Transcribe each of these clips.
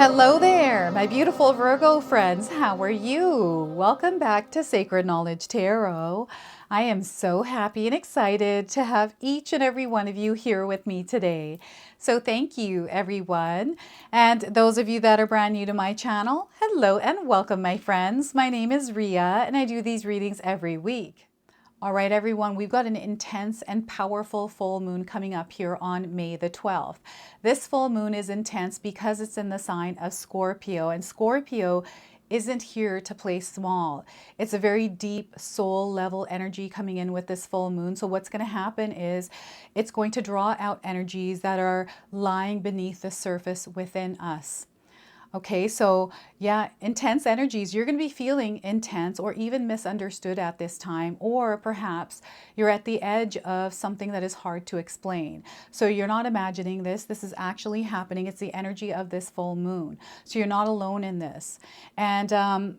Hello there, my beautiful Virgo friends. How are you? Welcome back to Sacred Knowledge Tarot. I am so happy and excited to have each and every one of you here with me today. So thank you, everyone. And those of you that are brand new to my channel, hello and welcome, my friends. My name is Ria, and I do these readings every week. All right, everyone, we've got an intense and powerful full moon coming up here on May the 12th. This full moon is intense because it's in the sign of Scorpio, and Scorpio isn't here to play small. It's a very deep soul level energy coming in with this full moon. So what's going to happen is it's going to draw out energies that are lying beneath the surface within us. Okay, so yeah, intense energies. You're going to be feeling intense or even misunderstood at this time, or perhaps you're at the edge of something that is hard to explain. So you're not imagining this. This is actually happening. It's the energy of this full moon. So you're not alone in this. And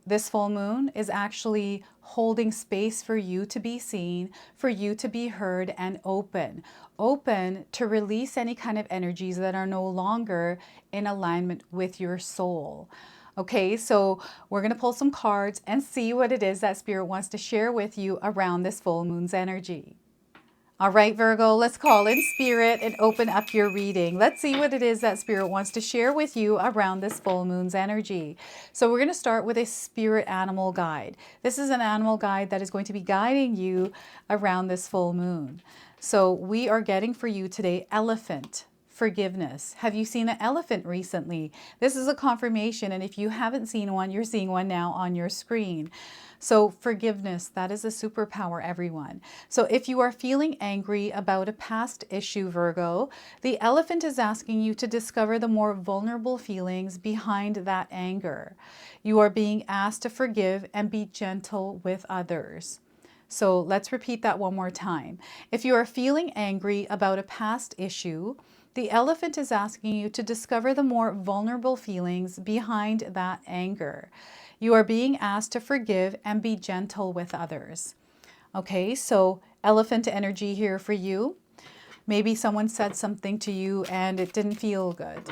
this full moon is actually holding space for you to be seen, for you to be heard, and open to release any kind of energies that are no longer in alignment with your soul. Okay, so we're going to pull some cards and see what it is that Spirit wants to share with you around this full moon's energy. All right, Virgo, let's call in Spirit and open up your reading. Let's see what it is that Spirit wants to share with you around this full moon's energy. So we're going to start with a spirit animal guide. This is an animal guide that is going to be guiding you around this full moon. So we are getting for you today, elephant. Forgiveness. Have you seen an elephant recently? This is a confirmation, and if you haven't seen one, you're seeing one now on your screen. So forgiveness, that is a superpower, everyone. So if you are feeling angry about a past issue, Virgo, the elephant is asking you to discover the more vulnerable feelings behind that anger. You are being asked to forgive and be gentle with others. So let's repeat that one more time. If you are feeling angry about a past issue, the elephant is asking you to discover the more vulnerable feelings behind that anger. You are being asked to forgive and be gentle with others. Okay, so elephant energy here for you. Maybe someone said something to you and it didn't feel good.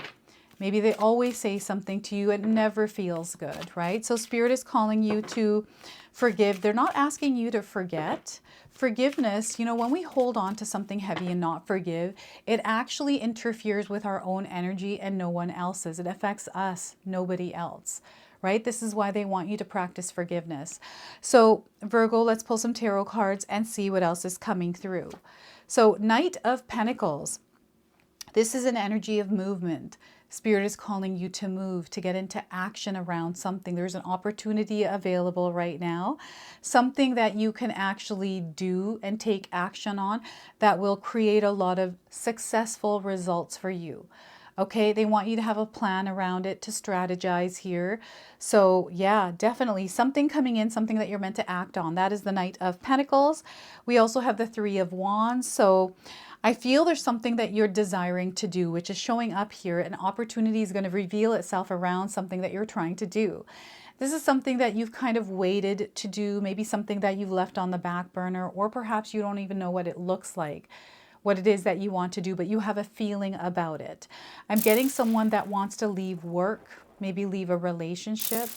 Maybe they always say something to you and it never feels good, right? So Spirit is calling you to forgive. They're not asking you to forget. Forgiveness, you know, when we hold on to something heavy and not forgive, it actually interferes with our own energy and no one else's. It affects us, nobody else, right? This is why they want you to practice forgiveness. So Virgo, let's pull some tarot cards and see what else is coming through. So Knight of Pentacles. This is an energy of movement. Spirit is calling you to move, to get into action around something. There's an opportunity available right now, something that you can actually do and take action on that will create a lot of successful results for you. Okay, they want you to have a plan around it, to strategize here. So yeah, definitely something coming in, something that you're meant to act on. That is the Knight of Pentacles. We also have the Three of Wands. So I feel there's something that you're desiring to do, which is showing up here. An opportunity is going to reveal itself around something that you're trying to do. This is something that you've kind of waited to do, maybe something that you've left on the back burner, or perhaps you don't even know what it looks like, what it is that you want to do, but you have a feeling about it. I'm getting someone that wants to leave work, maybe leave a relationship.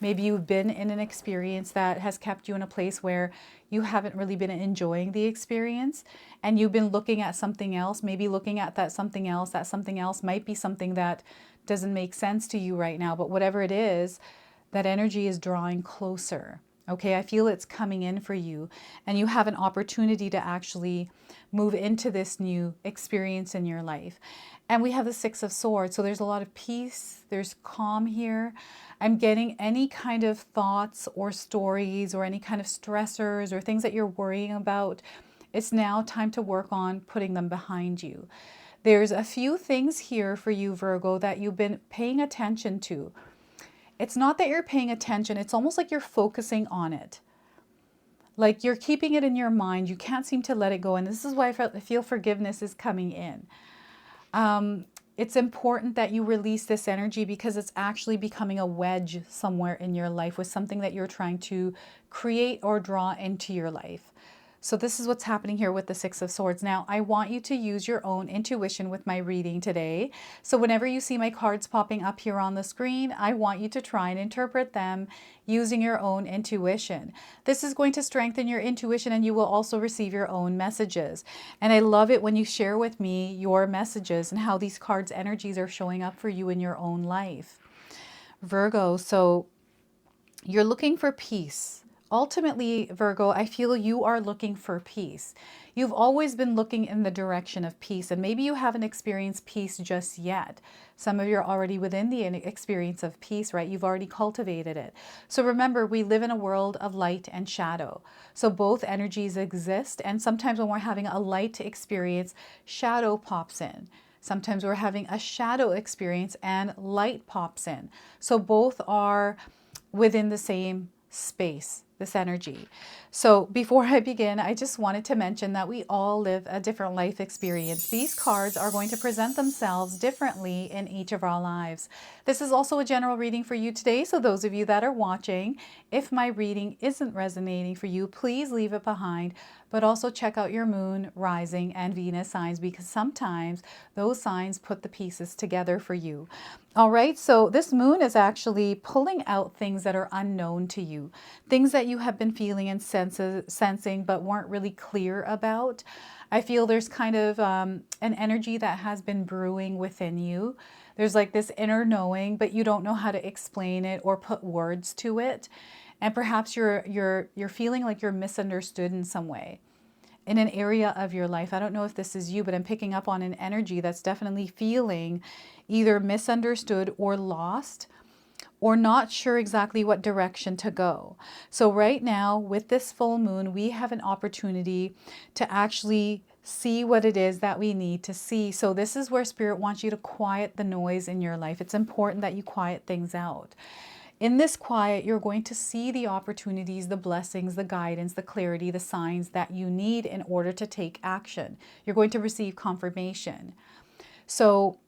Maybe you've been in an experience that has kept you in a place where you haven't really been enjoying the experience, and you've been looking at something else, maybe looking at that something else might be something that doesn't make sense to you right now, but whatever it is, that energy is drawing closer. Okay, I feel it's coming in for you, and you have an opportunity to actually move into this new experience in your life. And we have the Six of Swords, so there's a lot of peace, there's calm here. I'm getting any kind of thoughts or stories or any kind of stressors or things that you're worrying about. It's now time to work on putting them behind you. There's a few things here for you, Virgo, that you've been paying attention to. It's not that you're paying attention, it's almost like you're focusing on it. Like you're keeping it in your mind. You can't seem to let it go. And this is why I feel forgiveness is coming in. It's important that you release this energy because it's actually becoming a wedge somewhere in your life with something that you're trying to create or draw into your life. So this is what's happening here with the Six of Swords. Now, I want you to use your own intuition with my reading today. So whenever you see my cards popping up here on the screen, I want you to try and interpret them using your own intuition. This is going to strengthen your intuition, and you will also receive your own messages. And I love it when you share with me your messages and how these cards' energies are showing up for you in your own life. Virgo, so you're looking for peace. Ultimately, Virgo, I feel you are looking for peace. You've always been looking in the direction of peace, and maybe you haven't experienced peace just yet. Some of you are already within the experience of peace, right? You've already cultivated it. So remember, we live in a world of light and shadow. So both energies exist, and sometimes when we're having a light experience, shadow pops in. Sometimes we're having a shadow experience and light pops in. So both are within the same space, this energy. So before I begin, I just wanted to mention that we all live a different life experience. These cards are going to present themselves differently in each of our lives. This is also a general reading for you today. So those of you that are watching, if my reading isn't resonating for you, please leave it behind. But also check out your moon, rising, and Venus signs, because sometimes those signs put the pieces together for you. All right, so this moon is actually pulling out things that are unknown to you, things that you have been feeling and sensing but weren't really clear about. I feel there's kind of an energy that has been brewing within you. There's like this inner knowing, but you don't know how to explain it or put words to it. And perhaps you're feeling like you're misunderstood in some way, in an area of your life. I don't know if this is you, but I'm picking up on an energy that's definitely feeling either misunderstood or lost, or not sure exactly what direction to go. So right now, with this full moon, we have an opportunity to actually see what it is that we need to see. So this is where Spirit wants you to quiet the noise in your life. It's important that you quiet things out. In this quiet, you're going to see the opportunities, the blessings, the guidance, the clarity, the signs that you need in order to take action. You're going to receive confirmation. So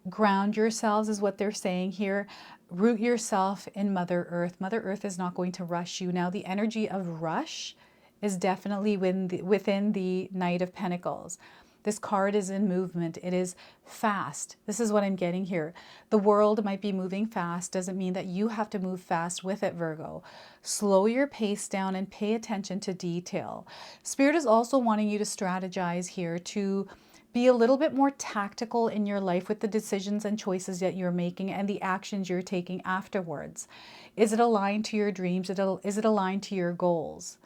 ground yourselves is what they're saying here. Root yourself in Mother Earth. Mother Earth is not going to rush you. Now, the energy of rush is definitely within the Knight of Pentacles. This card is in movement. It is fast. This is what I'm getting here. The world might be moving fast. Doesn't mean that you have to move fast with it, Virgo. Slow your pace down and pay attention to detail. Spirit is also wanting you to strategize here, to be a little bit more tactical in your life with the decisions and choices that you're making and the actions you're taking afterwards. Is it aligned to your dreams? Is it aligned to your goals?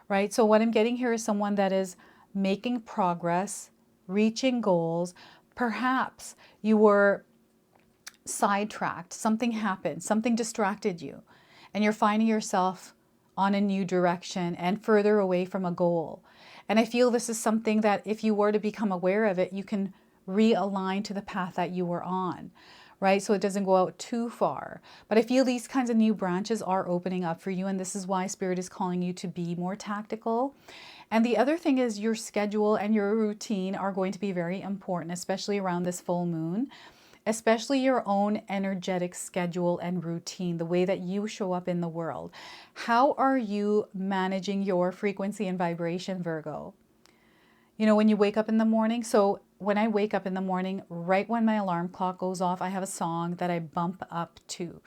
Right? So what I'm getting here is someone that is making progress, reaching goals. Perhaps you were sidetracked, something happened, something distracted you, and you're finding yourself on a new direction and further away from a goal. And I feel this is something that if you were to become aware of it, you can realign to the path that you were on, right? So it doesn't go out too far. But I feel these kinds of new branches are opening up for you, and this is why Spirit is calling you to be more tactical. And the other thing is your schedule and your routine are going to be very important, especially around this full moon, especially your own energetic schedule and routine, the way that you show up in the world. How are you managing your frequency and vibration, Virgo? You know, when you wake up in the morning, so when I wake up in the morning, right when my alarm clock goes off, I have a song that I bump up to,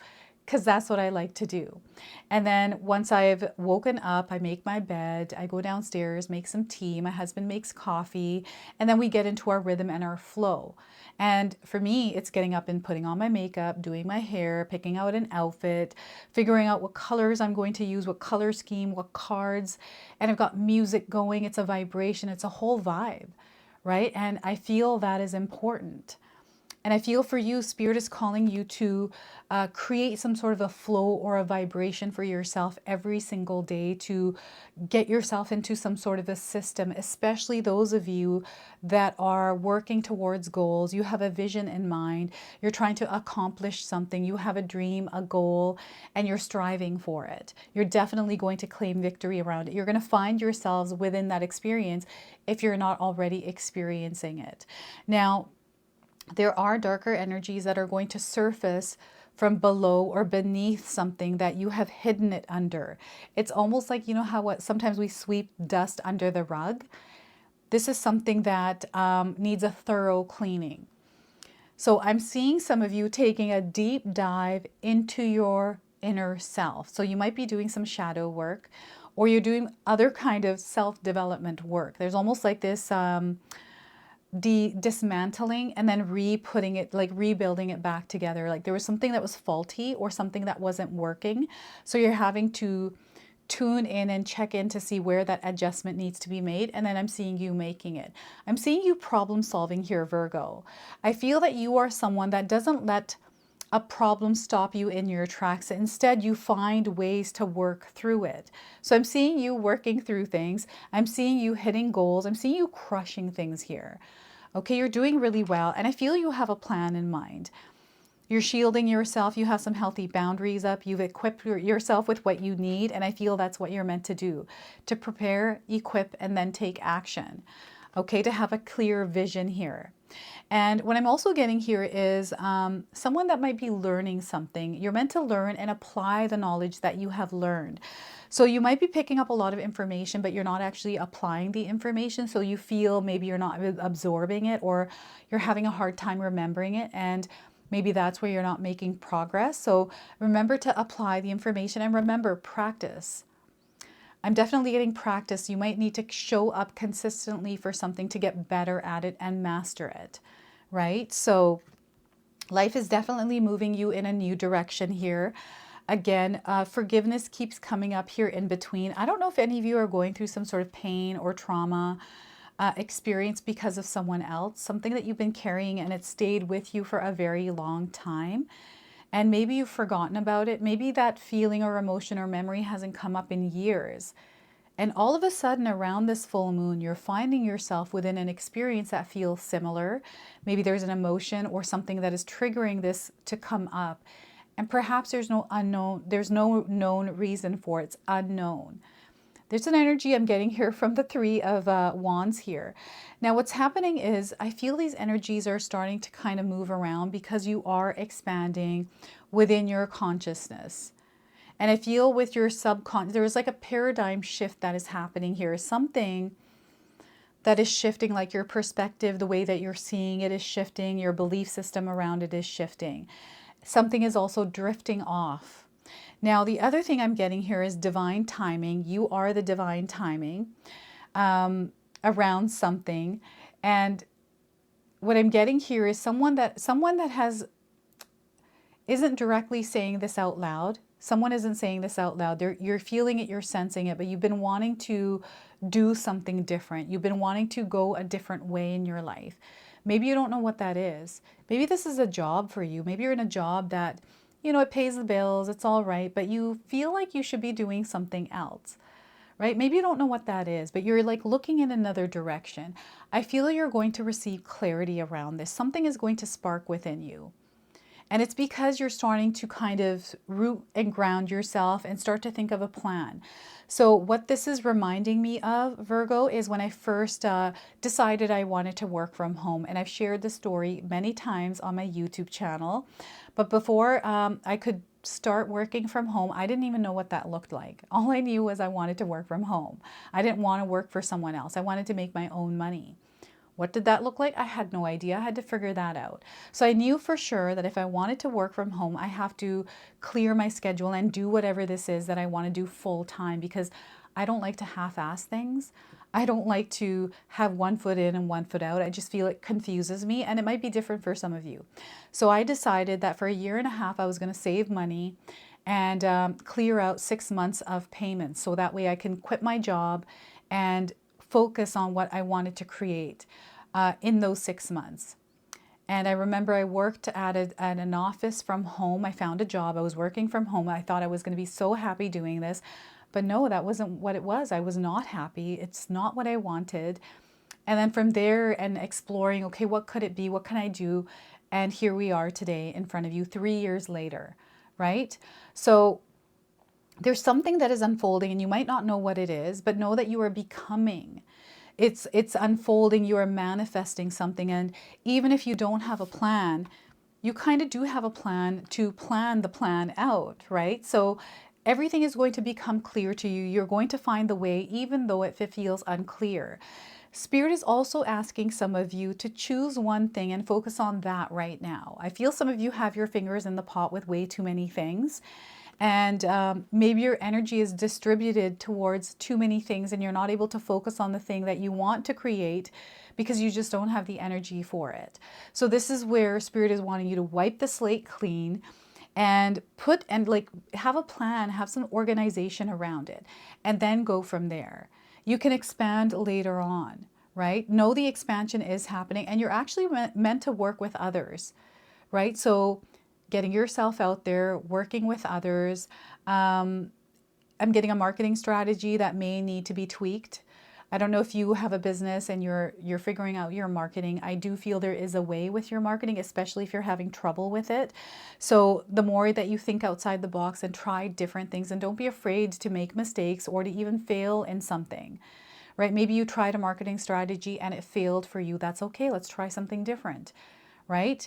because that's what I like to do. And then once I've woken up, I make my bed, I go downstairs, make some tea, my husband makes coffee, and then we get into our rhythm and our flow. And for me, it's getting up and putting on my makeup, doing my hair, picking out an outfit, figuring out what colors I'm going to use, what color scheme, what cards, and I've got music going. It's a vibration, it's a whole vibe, right? And I feel that is important. And I feel for you, Spirit is calling you to create some sort of a flow or a vibration for yourself every single day, to get yourself into some sort of a system, especially those of you that are working towards goals. You have a vision in mind. You're trying to accomplish something. You have a dream, a goal, and you're striving for it. You're definitely going to claim victory around it. You're going to find yourselves within that experience if you're not already experiencing it. Now, there are darker energies that are going to surface from below or beneath something that you have hidden it under. It's almost like, you know how sometimes we sweep dust under the rug? This is something that needs a thorough cleaning. So I'm seeing some of you taking a deep dive into your inner self. So you might be doing some shadow work, or you're doing other kind of self-development work. There's almost like this dismantling and then re-putting it, like rebuilding it back together. Like there was something that was faulty or something that wasn't working. So you're having to tune in and check in to see where that adjustment needs to be made. And then I'm seeing you making it. I'm seeing you problem solving here, Virgo. I feel that you are someone that doesn't let a problem stop you in your tracks. Instead, you find ways to work through it. So I'm seeing you working through things. I'm seeing you hitting goals. I'm seeing you crushing things here. Okay, you're doing really well. And I feel you have a plan in mind. You're shielding yourself. You have some healthy boundaries up. You've equipped yourself with what you need. And I feel that's what you're meant to do, to prepare, equip, and then take action. Okay, to have a clear vision here. And what I'm also getting here is someone that might be learning something. You're meant to learn and apply the knowledge that you have learned. So you might be picking up a lot of information, but you're not actually applying the information. So you feel maybe you're not absorbing it, or you're having a hard time remembering it. And maybe that's where you're not making progress. So remember to apply the information, and remember, practice. I'm definitely getting practice. You might need to show up consistently for something to get better at it and master it, right? So life is definitely moving you in a new direction here. Again, forgiveness keeps coming up here in between. I don't know if any of you are going through some sort of pain or trauma experience because of someone else, something that you've been carrying and it stayed with you for a very long time. And maybe you've forgotten about it. Maybe that feeling or emotion or memory hasn't come up in years. And all of a sudden around this full moon, you're finding yourself within an experience that feels similar. Maybe there's an emotion or something that is triggering this to come up. And perhaps there's no known reason for it. It's unknown. There's an energy I'm getting here from the Three of Wands here. Now what's happening is I feel these energies are starting to kind of move around because you are expanding within your consciousness. And I feel with your subconscious, there is like a paradigm shift that is happening here. Something that is shifting, like your perspective, the way that you're seeing it is shifting. Your belief system around it is shifting. Something is also drifting off. Now, the other thing I'm getting here is divine timing. You are the divine timing around something. And what I'm getting here is someone that isn't directly saying this out loud. Someone isn't saying this out loud. You're feeling it, you're sensing it, but you've been wanting to do something different. You've been wanting to go a different way in your life. Maybe you don't know what that is. Maybe this is a job for you. Maybe you're in a job that, you know, it pays the bills, it's all right, but you feel like you should be doing something else, right? Maybe you don't know what that is, but you're like looking in another direction. I feel that you're going to receive clarity around this. Something is going to spark within you. And it's because you're starting to kind of root and ground yourself and start to think of a plan. So what this is reminding me of, Virgo, is when I first decided I wanted to work from home. And I've shared the story many times on my YouTube channel. But before I could start working from home, I didn't even know what that looked like. All I knew was I wanted to work from home. I didn't want to work for someone else. I wanted to make my own money. What did that look like? I had no idea. I had to figure that out. So I knew for sure that if I wanted to work from home, I have to clear my schedule and do whatever this is that I want to do full time, because I don't like to half-ass things. I don't like to have one foot in and one foot out. I just feel it confuses me, and it might be different for some of you. So I decided that for a year and a half, I was going to save money and clear out 6 months of payments. So that way I can quit my job and focus on what I wanted to create in those 6 months. And I remember I worked at an office from home. I found a job. I was working from home. I thought I was going to be so happy doing this. But no, that wasn't what it was. I was not happy. It's not what I wanted. And then from there and exploring, okay, what could it be? What can I do? And here we are today in front of you 3 years later, right? So there's something that is unfolding and you might not know what it is, but know that you are becoming. It's unfolding, you are manifesting something. And even if you don't have a plan, you kind of do have a plan to plan the plan out, right? So everything is going to become clear to you. You're going to find the way, even though it feels unclear. Spirit is also asking some of you to choose one thing and focus on that right now. I feel some of you have your fingers in the pot with way too many things. And maybe your energy is distributed towards too many things and you're not able to focus on the thing that you want to create because you just don't have the energy for it. So this is where Spirit is wanting you to wipe the slate clean and have a plan, have some organization around it, and then go from there. You can expand later on, right? Know the expansion is happening and you're actually meant to work with others, right? So getting yourself out there, working with others. I'm getting a marketing strategy that may need to be tweaked. I don't know if you have a business and you're figuring out your marketing. I do feel there is a way with your marketing, especially if you're having trouble with it. So the more that you think outside the box and try different things, and don't be afraid to make mistakes or to even fail in something, right? Maybe you tried a marketing strategy and it failed for you. That's okay. Let's try something different, right?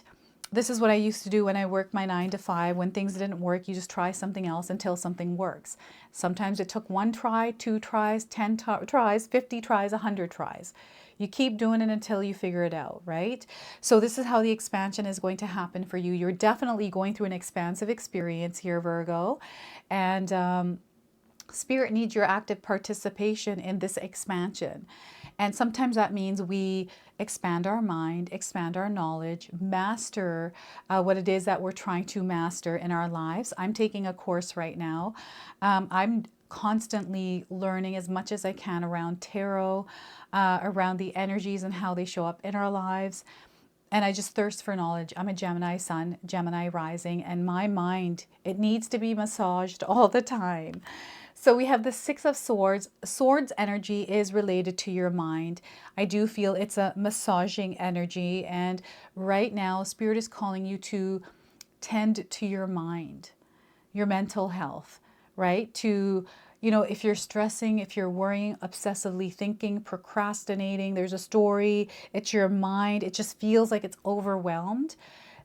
This is what I used to do when I worked my 9 to 5. When things didn't work, you just try something else until something works. Sometimes it took 1 try, 2 tries, 10 tries, 50 tries, 100 tries. You keep doing it until you figure it out, right? So this is how the expansion is going to happen for you. You're definitely going through an expansive experience here, Virgo. And Spirit needs your active participation in this expansion. And sometimes that means we expand our mind, expand our knowledge, master what it is that we're trying to master in our lives. I'm taking a course right now. I'm constantly learning as much as I can around tarot, around the energies and how they show up in our lives. And I just thirst for knowledge. I'm a Gemini sun, Gemini rising, and my mind, it needs to be massaged all the time. So we have the 6 of Swords. Swords energy is related to your mind. I do feel it's a massaging energy. And right now, Spirit is calling you to tend to your mind, your mental health, right? To, if you're stressing, if you're worrying, obsessively thinking, procrastinating, there's a story, it's your mind, it just feels like it's overwhelmed.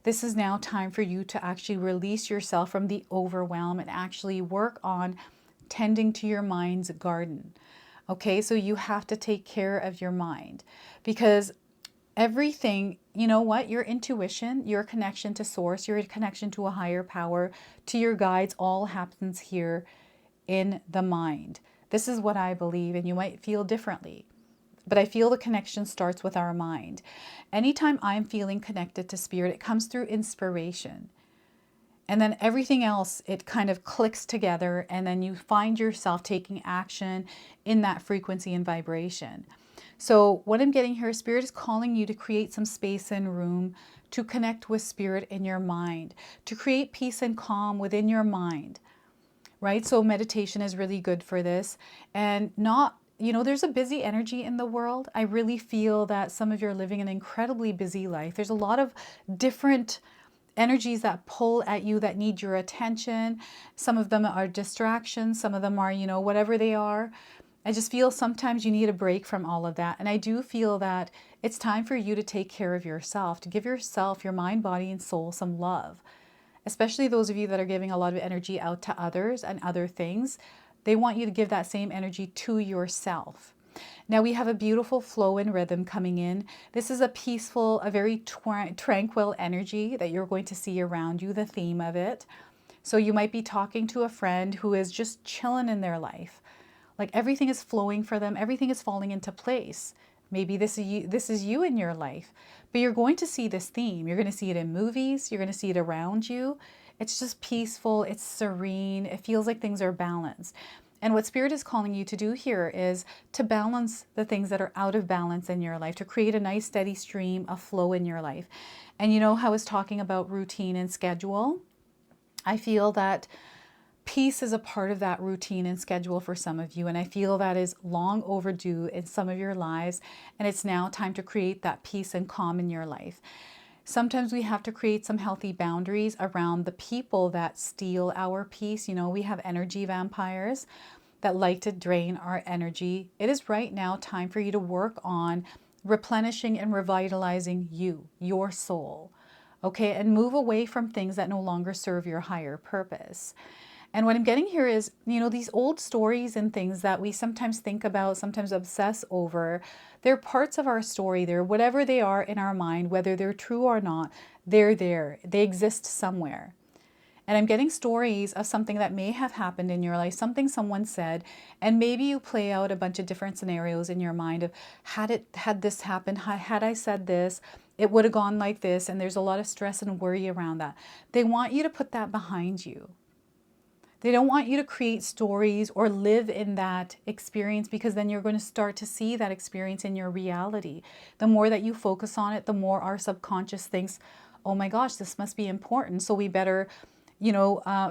This is now time for you to actually release yourself from the overwhelm and actually work on tending to your mind's garden. Okay, so you have to take care of your mind because everything, you know what, your intuition, your connection to source, your connection to a higher power, to your guides, all happens here in the mind. This is what I believe, and you might feel differently. But I feel the connection starts with our mind. Anytime I'm feeling connected to Spirit, it comes through inspiration. And then everything else, it kind of clicks together, and then you find yourself taking action in that frequency and vibration. So what I'm getting here, Spirit is calling you to create some space and room to connect with Spirit in your mind, to create peace and calm within your mind, right? So meditation is really good for this. And there's a busy energy in the world. I really feel that some of you are living an incredibly busy life. There's a lot of different energies that pull at you that need your attention. Some of them are distractions. Some of them are, whatever they are. I just feel sometimes you need a break from all of that. And I do feel that it's time for you to take care of yourself, to give yourself, your mind, body, and soul some love. Especially those of you that are giving a lot of energy out to others and other things. They want you to give that same energy to yourself. Now we have a beautiful flow and rhythm coming in. This is a peaceful, a very tranquil energy that you're going to see around you, the theme of it. So you might be talking to a friend who is just chilling in their life. Like everything is flowing for them. Everything is falling into place. Maybe this is you in your life, but you're going to see this theme. You're going to see it in movies. You're going to see it around you. It's just peaceful. It's serene. It feels like things are balanced. And what Spirit is calling you to do here is to balance the things that are out of balance in your life, to create a nice steady stream of flow in your life. And you know how I was talking about routine and schedule? I feel that peace is a part of that routine and schedule for some of you. And I feel that is long overdue in some of your lives. And it's now time to create that peace and calm in your life. Sometimes we have to create some healthy boundaries around the people that steal our peace. We have energy vampires that like to drain our energy. It is right now time for you to work on replenishing and revitalizing you, your soul. okay, and move away from things that no longer serve your higher purpose. And what I'm getting here is, these old stories and things that we sometimes think about, sometimes obsess over, they're parts of our story. They're whatever they are in our mind, whether they're true or not, they're there. They exist somewhere. And I'm getting stories of something that may have happened in your life, something someone said, and maybe you play out a bunch of different scenarios in your mind of had this happened, had I said this, it would have gone like this, and there's a lot of stress and worry around that. They want you to put that behind you. They don't want you to create stories or live in that experience, because then you're going to start to see that experience in your reality. The more that you focus on it, the more our subconscious thinks, oh my gosh, this must be important. So we better,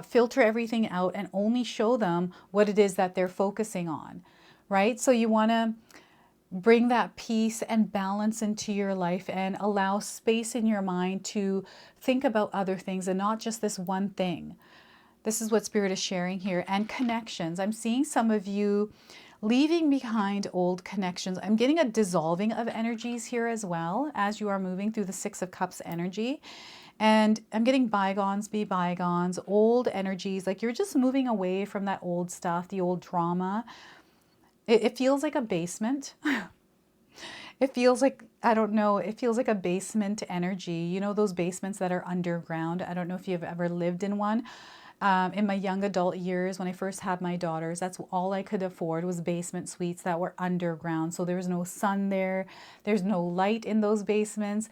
filter everything out and only show them what it is that they're focusing on, right? So you want to bring that peace and balance into your life and allow space in your mind to think about other things and not just this one thing. This is what Spirit is sharing here. And connections. I'm seeing some of you leaving behind old connections. I'm getting a dissolving of energies here as well as you are moving through the Six of Cups energy. And I'm getting bygones be bygones, old energies, like you're just moving away from that old stuff, the old drama. It feels like a basement. It feels like, I don't know, it feels like a basement energy. You know, those basements that are underground. I don't know if you've ever lived in one. In my young adult years, when I first had my daughters, that's all I could afford was basement suites that were underground. So there was no sun there. There's no light in those basements.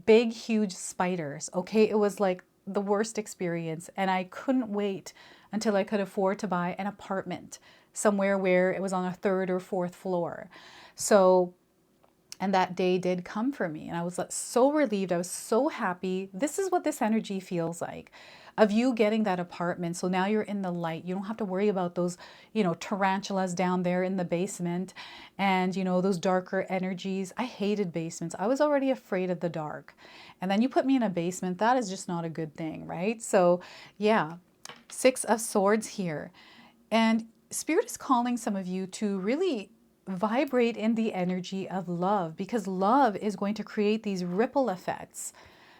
Big, huge spiders. Okay, it was like the worst experience. And I couldn't wait until I could afford to buy an apartment somewhere where it was on a third or fourth floor. So, and that day did come for me. And I was so relieved. I was so happy. This is what this energy feels like, of you getting that apartment. So now you're in the light. You don't have to worry about those, tarantulas down there in the basement and, those darker energies. I hated basements. I was already afraid of the dark. And then you put me in a basement. That is just not a good thing, right? So yeah, Six of Swords here. And Spirit is calling some of you to really vibrate in the energy of love, because love is going to create these ripple effects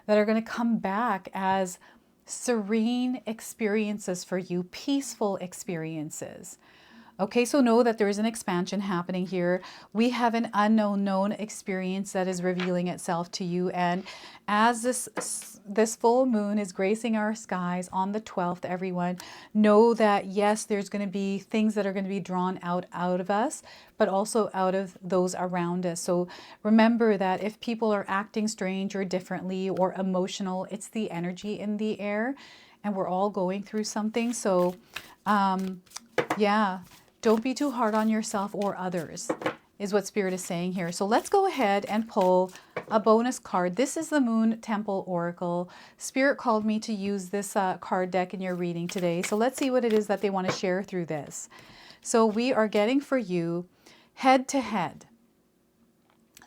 that are going to come back as serene experiences for you, peaceful experiences. Okay, so know that there is an expansion happening here. We have an unknown known experience that is revealing itself to you. And as this full moon is gracing our skies on the 12th, everyone, know that yes, there's going to be things that are going to be drawn out of us, but also out of those around us. So remember that if people are acting strange or differently or emotional, it's the energy in the air, and we're all going through something. So yeah, don't be too hard on yourself or others, is what Spirit is saying here. So let's go ahead and pull a bonus card. This is the Moon Temple Oracle. Spirit called me to use this card deck in your reading today. So let's see what it is that they want to share through this. So we are getting for you head to head.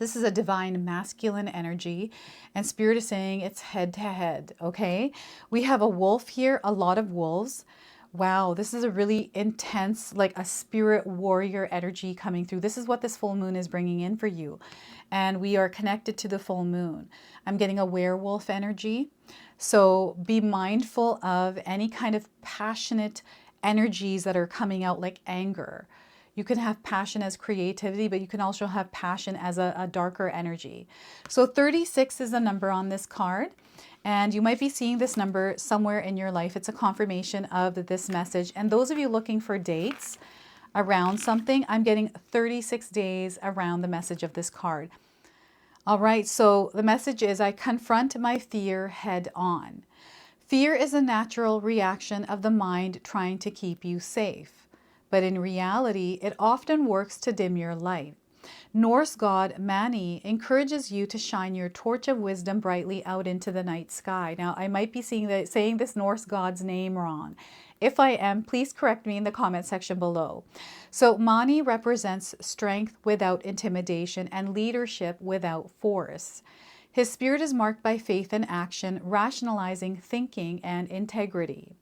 This is a divine masculine energy, and Spirit is saying it's head to head, okay? We have a wolf here, a lot of wolves. Wow, this is a really intense, like a spirit warrior energy coming through. This is what this full moon is bringing in for you. And we are connected to the full moon. I'm getting a werewolf energy. So be mindful of any kind of passionate energies that are coming out, like anger. You can have passion as creativity, but you can also have passion as a darker energy. So 36 is the number on this card. And you might be seeing this number somewhere in your life. It's a confirmation of this message. And those of you looking for dates around something, I'm getting 36 days around the message of this card. All right, so the message is, I confront my fear head on. Fear is a natural reaction of the mind trying to keep you safe. But in reality, it often works to dim your light. Norse god Mani encourages you to shine your torch of wisdom brightly out into the night sky. Now, I might be saying this Norse god's name wrong. If I am, please correct me in the comment section below. So Mani represents strength without intimidation and leadership without force. His spirit is marked by faith and action, rationalizing thinking and integrity.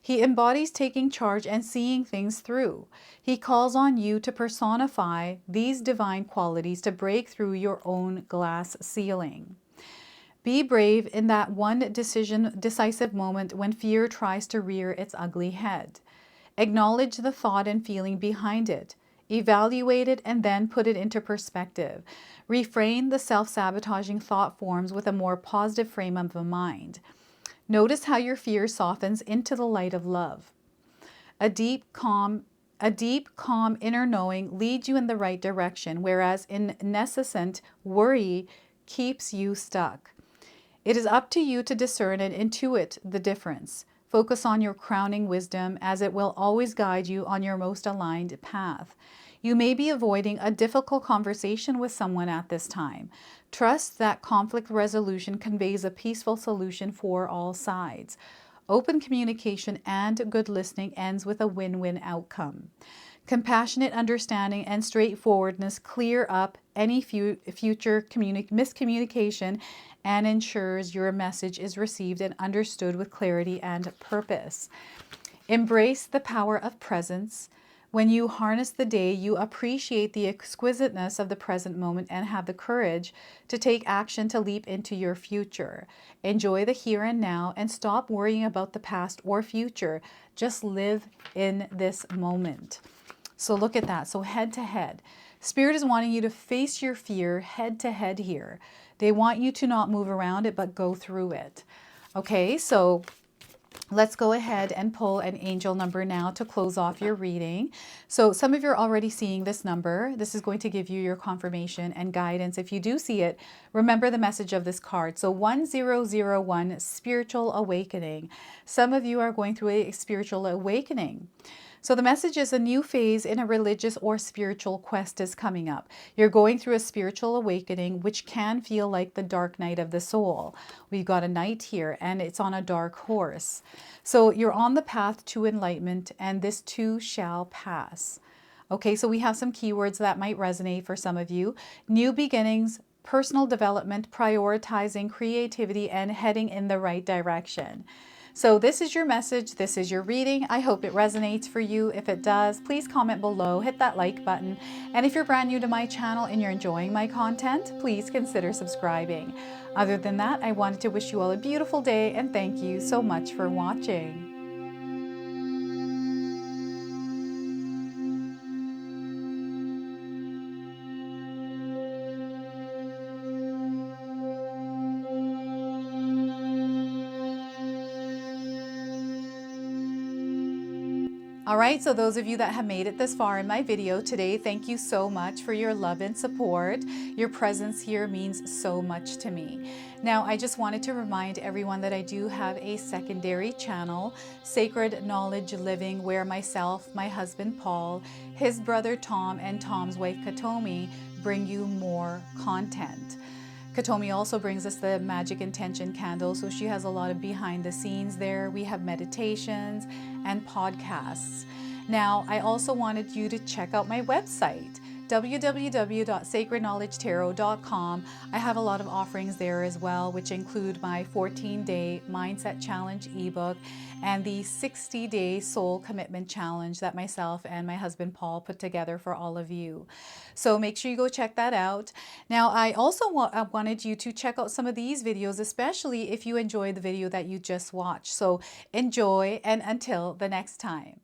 He embodies taking charge and seeing things through. He calls on you to personify these divine qualities to break through your own glass ceiling. Be brave in that one decisive moment when fear tries to rear its ugly head. Acknowledge the thought and feeling behind it. Evaluate it and then put it into perspective. Refrain the self-sabotaging thought forms with a more positive frame of the mind. Notice how your fear softens into the light of love. A deep, calm inner knowing leads you in the right direction, whereas incessant worry keeps you stuck. It is up to you to discern and intuit the difference. Focus on your crowning wisdom, as it will always guide you on your most aligned path. You may be avoiding a difficult conversation with someone at this time. Trust that conflict resolution conveys a peaceful solution for all sides. Open communication and good listening ends with a win-win outcome. Compassionate understanding and straightforwardness clear up any future miscommunication and ensures your message is received and understood with clarity and purpose. Embrace the power of presence. When you harness the day, you appreciate the exquisiteness of the present moment and have the courage to take action to leap into your future. Enjoy the here and now and stop worrying about the past or future. Just live in this moment. So look at that. So head to head. Spirit is wanting you to face your fear head to head here. They want you to not move around it, but go through it. Okay, so let's go ahead and pull an angel number now to close off your reading. So some of you are already seeing this number. This is going to give you your confirmation and guidance. If you do see it, remember the message of this card. So 1001, spiritual awakening. Some of you are going through a spiritual awakening. So the message is a new phase in a religious or spiritual quest is coming up. You're going through a spiritual awakening, which can feel like the dark night of the soul. We've got a knight here and it's on a dark horse. So you're on the path to enlightenment, and this too shall pass. Okay, so we have some keywords that might resonate for some of you. New beginnings, personal development, prioritizing creativity, and heading in the right direction. So this is your message. This is your reading. I hope it resonates for you. If it does, please comment below, hit that like button. And if you're brand new to my channel and you're enjoying my content, please consider subscribing. Other than that, I wanted to wish you all a beautiful day and thank you so much for watching. All right, so those of you that have made it this far in my video today, thank you so much for your love and support. Your presence here means so much to me. Now, I just wanted to remind everyone that I do have a secondary channel, Sacred Knowledge Living, where myself, my husband Paul, his brother Tom, and Tom's wife Katomi bring you more content. Katomi also brings us the Magic Intention candle, so she has a lot of behind the scenes there. We have meditations and podcasts. Now, I also wanted you to check out my website, www.sacredknowledgetarot.com. I have a lot of offerings there as well, which include my 14-day Mindset Challenge ebook and the 60-day Soul Commitment Challenge that myself and my husband Paul put together for all of you. So make sure you go check that out. Now, I also wanted you to check out some of these videos, especially if you enjoyed the video that you just watched. So enjoy, and until the next time.